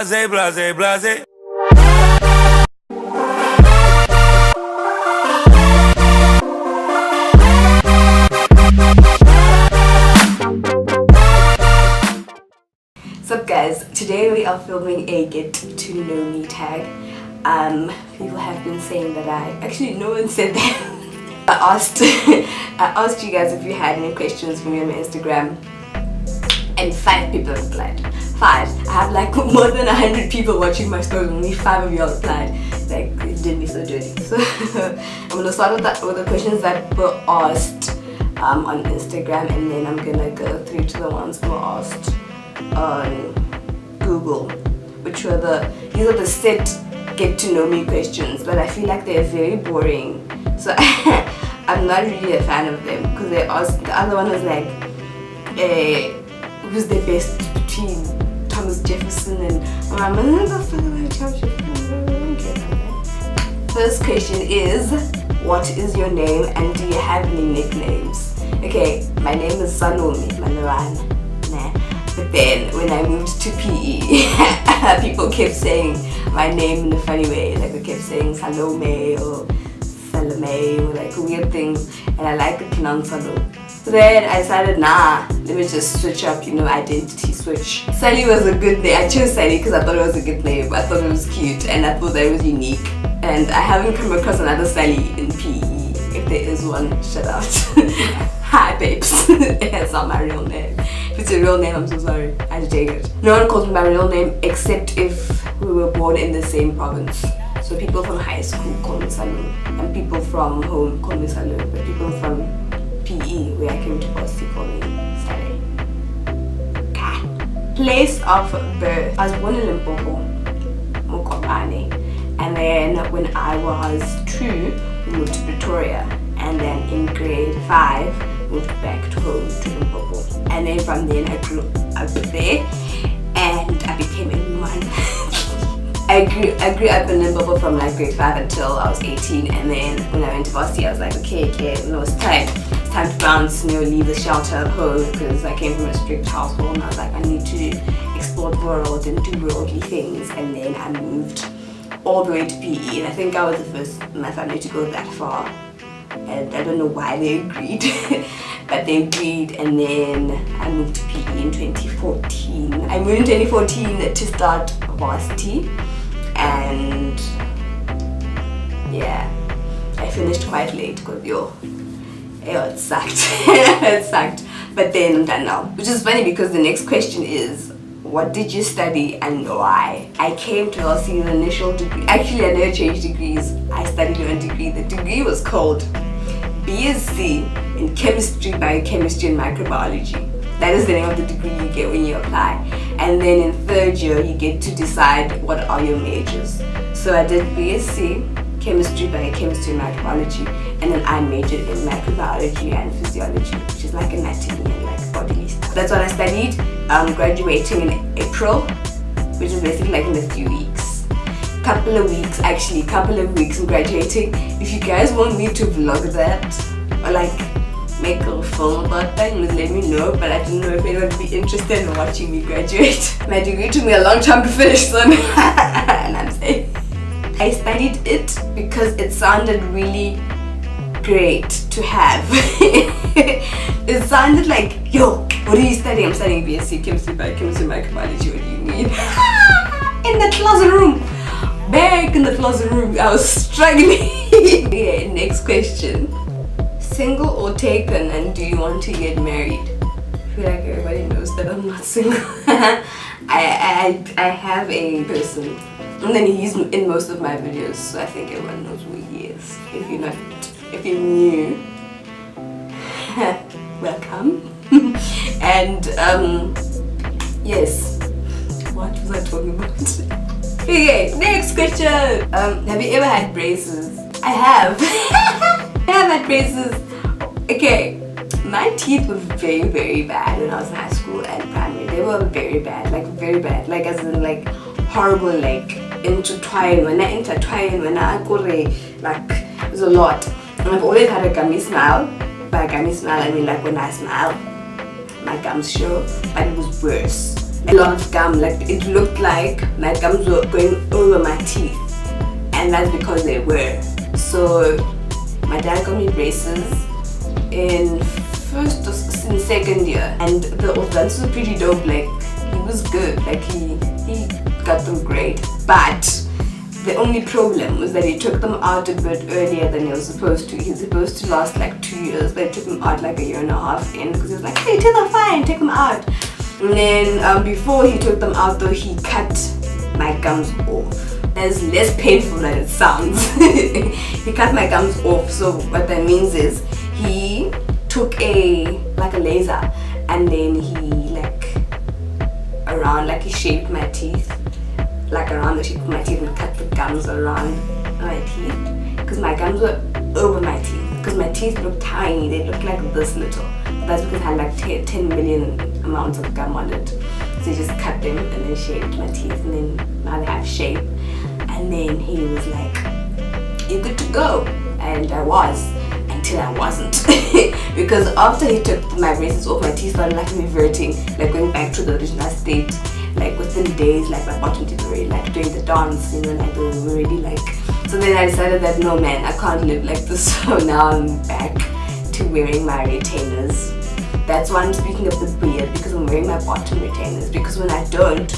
blase, blase, blase. What's up guys, today we are filming a get to know me tag. People have been saying that no one said that. I asked you guys if you had any questions for me on my Instagram and 5 people replied. 5. I have like more than 100 people watching my story, only 5 of y'all replied. Like, it did me so dirty. So I'm gonna start with the questions that were asked on Instagram, and then I'm gonna go through to the ones that were asked on Google, which were these are the set get to know me questions, but I feel like they're very boring, so I'm not really a fan of them, because they asked, the other one was like who's the best between Thomas Jefferson and First question is, what is your name and do you have any nicknames? Okay, my name is Salome Manaran. But then when I moved to PE, people kept saying my name in a funny way. Like they kept saying Salome or Salome or like weird things, and I like to pronounce Salome. So then I decided, nah, let me just switch up, identity switch. Sally was a good name. I chose Sally because I thought it was a good name. I thought it was cute and I thought that it was unique. And I haven't come across another Sally in PE. If there is one, shout out. Hi babes. It's not my real name. If it's a real name, I'm so sorry. I had to take it. No one calls me my real name except if we were born in the same province. So people from high school call me Salu, and people from home call me Salu, but people from PE, where I came to Kwesta, call me Sally. Okay. Place of birth. I was born in Limpopo, Mokopane, and then when I was 2, we moved to Pretoria, and then in grade 5, moved back to home to Limpopo. And then from then I grew up there and I became a woman. I grew up in Limpopo from like grade 5 until I was 18, and then when I went to varsity I was like, okay, it's time to bounce, leave the shelter of home, because I came from a strict household and I was like, I need to explore the world and do worldly things. And then I moved all the way to PE, and I think I was the first in my family to go that far. And I don't know why they agreed, but they agreed, and then I moved to PE in 2014. I moved in 2014 to start varsity, and yeah, I finished quite late because it sucked. It sucked. But then I'm done now, which is funny because the next question is, what did you study and why? I came to LC the initial degree. Actually, I never changed degrees. I studied one degree. The degree was called BSc in Chemistry, Biochemistry and Microbiology. That is the name of the degree you get when you apply. And then in 3rd year, you get to decide what are your majors. So I did BSc, Chemistry, Biochemistry and Microbiology, and then I majored in Microbiology and Physiology, which is like anatomy and like bodily stuff. That's what I studied. Graduating in April, which is basically like in a few weeks. Couple of weeks I'm graduating. If you guys want me to vlog that or like make a film about that, you must let me know, but I don't know if anyone would be interested in watching me graduate. My degree took me a long time to finish, so and I'm saying I studied it because it sounded really great to have. It sounded like, yo, what are you studying? I'm studying BSc Chemistry, Biochemistry, Microbiology. What do you mean? In the classroom, back in the classroom, I was struggling. Okay, next question. Single or taken, and do you want to get married? I feel like everybody knows that I'm not single. I have a person, and then he's in most of my videos, so I think everyone knows who he is. If you're new, welcome. And yes, what was I talking about? Okay, next question. Have you ever had braces? I have. I have had braces. Okay, my teeth were very, very bad when I was in high school and primary. They were very bad, like as in like horrible, like intertwined. When I go like it was a lot. And I've always had a gummy smile. By gummy smile I mean like when I smile my gums show, but it was worse. a lot of gum. Like it looked like my gums were going over my teeth, and that's because they were. So my dad got me braces in second year, and the orthodontist was pretty dope. Like he was good. Like he got them great, but the only problem was that he took them out a bit earlier than he was supposed to. He's supposed to last like 2 years, but he took them out like a year and a half in, because he was like, hey, teeth are fine, take them out. And then before he took them out though, he cut my gums off. That's less painful than it sounds. He cut my gums off. So what that means is he took a laser, and then he he shaped my teeth, like around the shape of my teeth, and cut the gums around my teeth, because my gums were over my teeth, because my teeth looked tiny. They looked like this little. That's because I had like 10 million amounts of gum on it. So he just cut them and then shaped my teeth, and then now they have shape. And then he was like, you're good to go. And I was, until I wasn't. Because after he took my braces off, my teeth started like reverting, like going back to the original state. Like within days, like my bottom teeth were already like doing the dance, you know, like they were already like. So then I decided that no man, I can't live like this. So now I'm back to wearing my retainers. That's why I'm speaking of the beard, because I'm wearing my bottom retainers. Because when I don't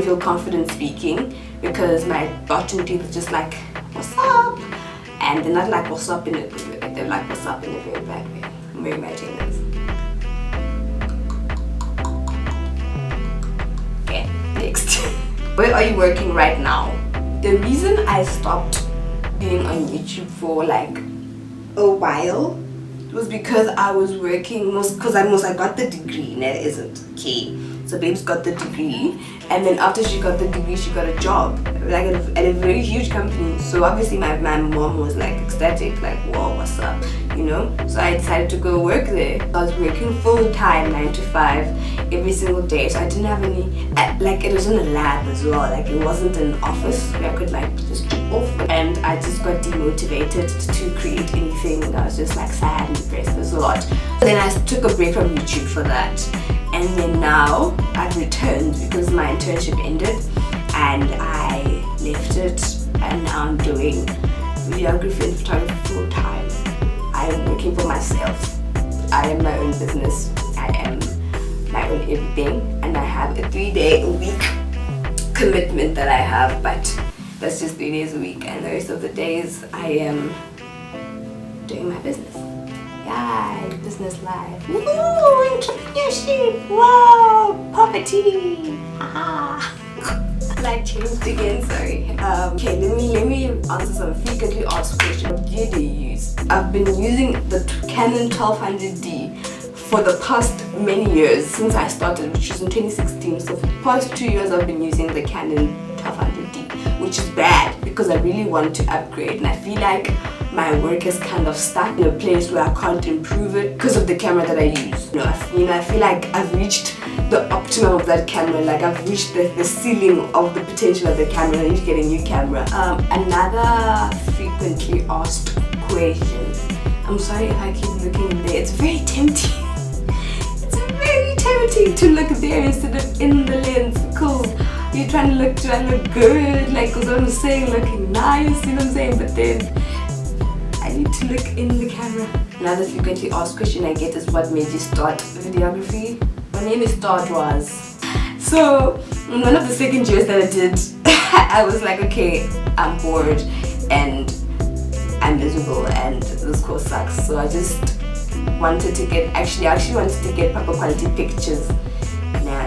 feel confident speaking, because my bottom teeth are just like, what's up? And they're not like what's up in it, they're like what's up in a very bad way. I'm wearing my retainers. Okay, next. Where are you working right now? The reason I stopped being on YouTube for like a while was because I was working, because I got the degree, and it isn't okay. So Babes got the degree, and then after she got the degree, she got a job like at a very huge company. So obviously my mom was like ecstatic, like, whoa, what's up, you know? So I decided to go work there. I was working full time, 9 to 5, every single day. So I didn't have any, like it was in a lab as well. Like it wasn't an office where I could like just do off. And I just got demotivated to create anything. And I was just like sad and depressed. It was a lot. So then I took a break from YouTube for that. And then now I've returned because my internship ended and I left it, and now I'm doing videography and photography full time. I am working for myself. I am my own business. I am my own everything, and I have a 3-day-a-week commitment that I have, but that's just 3 days a week, and the rest of the days I am doing my business. Yay, business life. Woo, entrepreneurship. Wow, poverty. Haha. Like changed again, sorry. Okay, let me answer some frequently asked questions. What gear do you use? I've been using the Canon 1200D for the past many years, since I started, which was in 2016. So for the past 2 years I've been using the Canon 1200D, which is bad because I really want to upgrade, and I feel like my work is kind of stuck in a place where I can't improve it because of the camera that I use. I feel like I've reached the optimum of that camera. Like I've reached the ceiling of the potential of the camera. I need to get a new camera. Another frequently asked question. I'm sorry if I keep looking in there. It's very tempting. It's very tempting to look there instead of in the lens. Cool. You're trying to look, do I look good? Like, because I'm saying looking nice, you know what I'm saying? But then I need to look in the camera. Another frequently asked question I get is, what made you start videography? My name is Start was. So in one of the second years that I did, I was like, okay, I'm bored and I'm miserable and this course sucks. So I just wanted to get, I actually wanted to get proper quality pictures.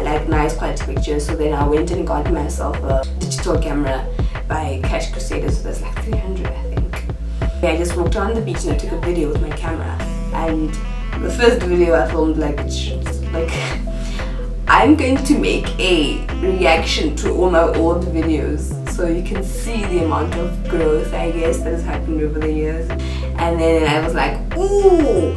Like nice quality pictures. So then I went and got myself a digital camera by Cash Crusaders. So that's like 300, I think. I just walked around the beach and I took a video with my camera, and the first video I filmed, like I'm going to make a reaction to all my old videos so you can see the amount of growth, I guess, that has happened over the years. And then I was like, ooh,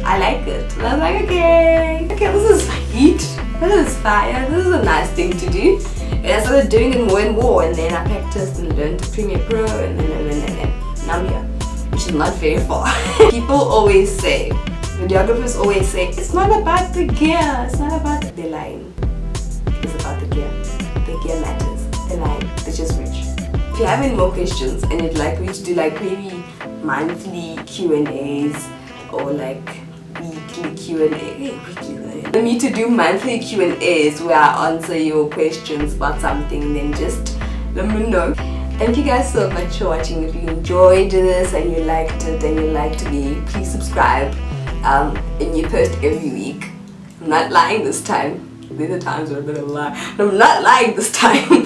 I like it. And I was like, okay, this is heat, this is fire, this is a nice thing to do. And I started doing it more and more, and then I practiced and learned Premiere Pro, and then now I'm here, which is not very far. People always say, videographers always say, it's not about the gear, it's not about the line. about the gear. The gear matters. The line, they're just rich. If you have any more questions and you'd like me to do like maybe monthly Q&As or like weekly Q&A, for me to do monthly Q&As where I answer your questions about something, then just let me know. Thank you guys so much for watching. If you enjoyed this and you liked it and you liked me, please subscribe. And you post every week. I'm not lying this time. The other times were a bit of a lie. I'm not lying this time.